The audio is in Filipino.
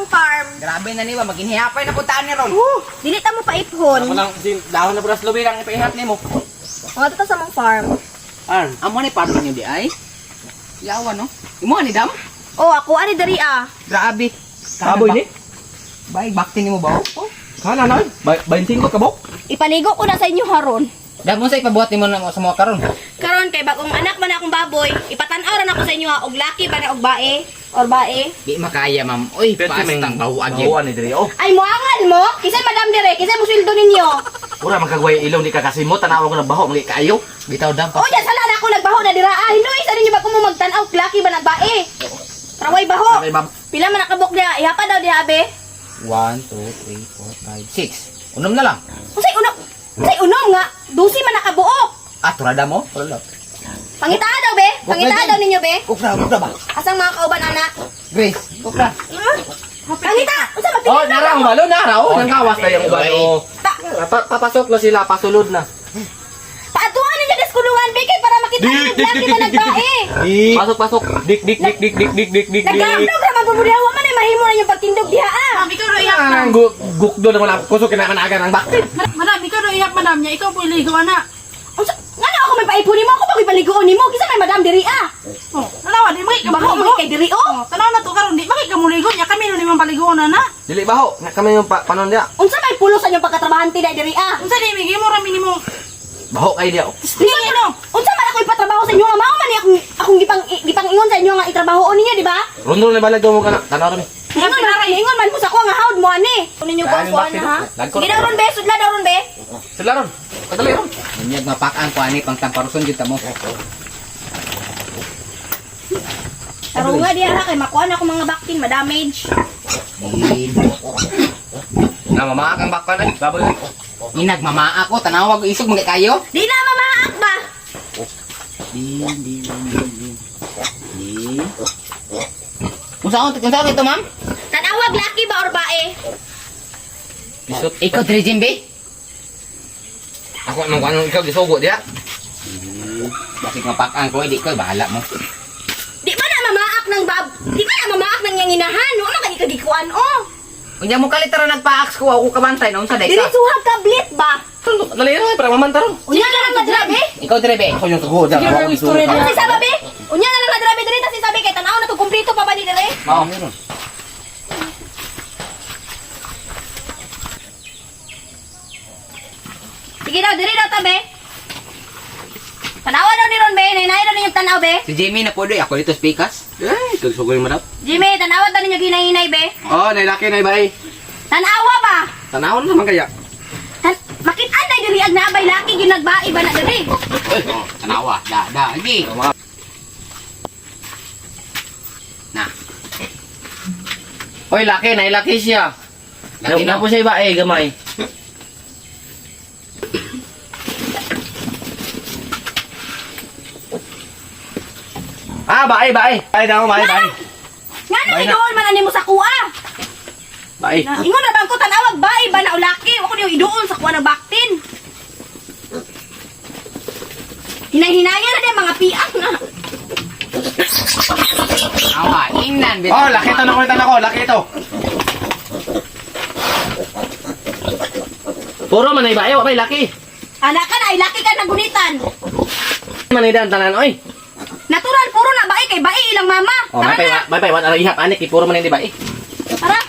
farm. Grabe na niwa, maginhihapay na puntaan ni Ron. Dili ta mo paipon. Ako lang, dahon na buras lubi lang ipahihap ni mo. Mga to sa mong farm. Arn. Amo ni farm niyo di ay. Yawa no. Imo ni dam. Oh, ako ani diri ah. Grabe. Kaboy ni? Bay, bakti nimo ba? Oh. Kana na, 25 ka bok. Ipaligo ko na sa inyo haron. Damo sa ipabuhat nimo na sa mga karon. Karon kay bagong anak man akong baboy, ipatan-aw ra nako sa inyo ha, og laki ba na og bae or bae. Di makaya ma'am. Uy, pastang bahuag yun. Bahuan ni diri. Oh, Ay moangal mo, kisay madam dire, kisay mo sweldo ninyo. pura magkagway ilaw di ka kasi mo tanaw ko na baho mali kayo. Bitaw dam pa. O diyan sala na ako nagbaho na dira. Ah, hinuy sa ninyo ba ko mo magtan-aw og laki ba na bae? Traway baho. Okay, bab. Pila man nakabok dia, ihapa daw dia abe. 1 2 3 4 5 6. Unom na lang. Unsay unom nga, 12 man nakabuok. Ah, turada mo? Turada. Pangitaa daw be, pangitaa daw ninyo be. Ukra ba? Asang mga kauban anak. Grace, ukra. Pangita, unsa ba Oh, tingin nara ang balo nara. Oh, nang kawas na yung uban. Oh. Papasok na sila, pasulod na. Paatuhan ninyo deskulungan be kay para makita ninyo laki ba nagbae. Pasok. Dik. Nagkaamdaw ra magbubudihawa man ay mahimo na yung pagtindog diha ah. Ikaw ro iyak na. Ang gukdo naman ako. Kusok kinakanagan ang bakit. Madam, ikaw ro iyak madam niya. Ikaw po iligo na. Unsa ngano ako may paipon nimo ako pag ipaligoon nimo kisa may madam diri ah. Oh, tanawa di maki ka Baho baho mo kay diri oh. Oh, tanaw na to karon di maki ka muligo niya kami no limang paligo na na. Dili baho. Nga kami yung panon niya. Unsa may pulo sa inyong pagkatrabahante diri ah. Unsa di migi mo ra minimo. Baho kayo diya. Sige no. Unsa man ako ipatrabaho sa inyo nga mao man ni akong gipang ingon sa inyo nga itrabaho ninyo di ba? Rundol na balag daw mo kana. Tanaw rin. Ingon man mo sa ko nga hawd mo ani. Kunin niyo ko Bakit? ha. Lagkot. Sige daw ron be, sudla daw ron be. Sila ron. Kadali ron. Unyag mapakaan ko ani pang tamparuson jud ta mo. Taro nga diha ha kay makuha na ako mga baktin ma-damage. Na mamaak ang bakpan ay. Baboy. Inag mamaa ko tanawag isog mga kayo. Di na mamaak ba? Di. Unsa ito ma'am? Tanawag laki ba or bae? Isot. Ikaw diri Jimbe? Ako nang kanong ikaw gisugo diya. Bakit mapakaan ko di ko bahala mo. Di ba na mamaak ng Di ba na mamaak ng yanginahan? Wa man kay kagikuan oh. Unya mo kalitra nagpa-ax ko ako kabantay na unsa day Dili ka? suhag ka blit ba? Dali ron para mamanta ron. Unya na lang madrabe. Ikaw dire be. Ako yung tugo diya. Sige, story Ano na. si sabi? Unya na lang madrabe diri ta si sabi kay tanaw na to kumpleto pa ba ni dire? Mao. Sige daw diri daw ta be. Tanawa daw ni ron be, nay daw ninyo tanaw be. Si Jimmy na podo ako dito speakers. Eh, kagsugo yung madap. Jimmy, tanawa daw ninyo ginay-inay be. Oh, nailaki na ibay. Tanawa ba? Tanawon naman kaya. Makit-an na diri ag naabay laki ginagbai ba na diri? Oh, tanawa. Da, lagi. Na. Hoy, laki, nailaki siya. Laki na po siya iba eh, gamay. Bae. Bae na ako, bae. Nga na Bay na. idoon man ani mo sa kuha. Bae. Na ingon na bang ko tanawag bai ba na ulaki? Wa ko niyo idoon sa kuha ng baktin. Hinay-hinaya na din mga piak na. Awa, ingnan be. Oh, laki ito na ko, laki ito. Puro man ay bae, wapay laki. Anak ka na ay laki ka na gunitan. Man ay dan tanan, oy. Natural puro na bai kay bai ilang mama. Oh, Tara may na. pay, wan ihap anik, puro man hindi bae. Tara.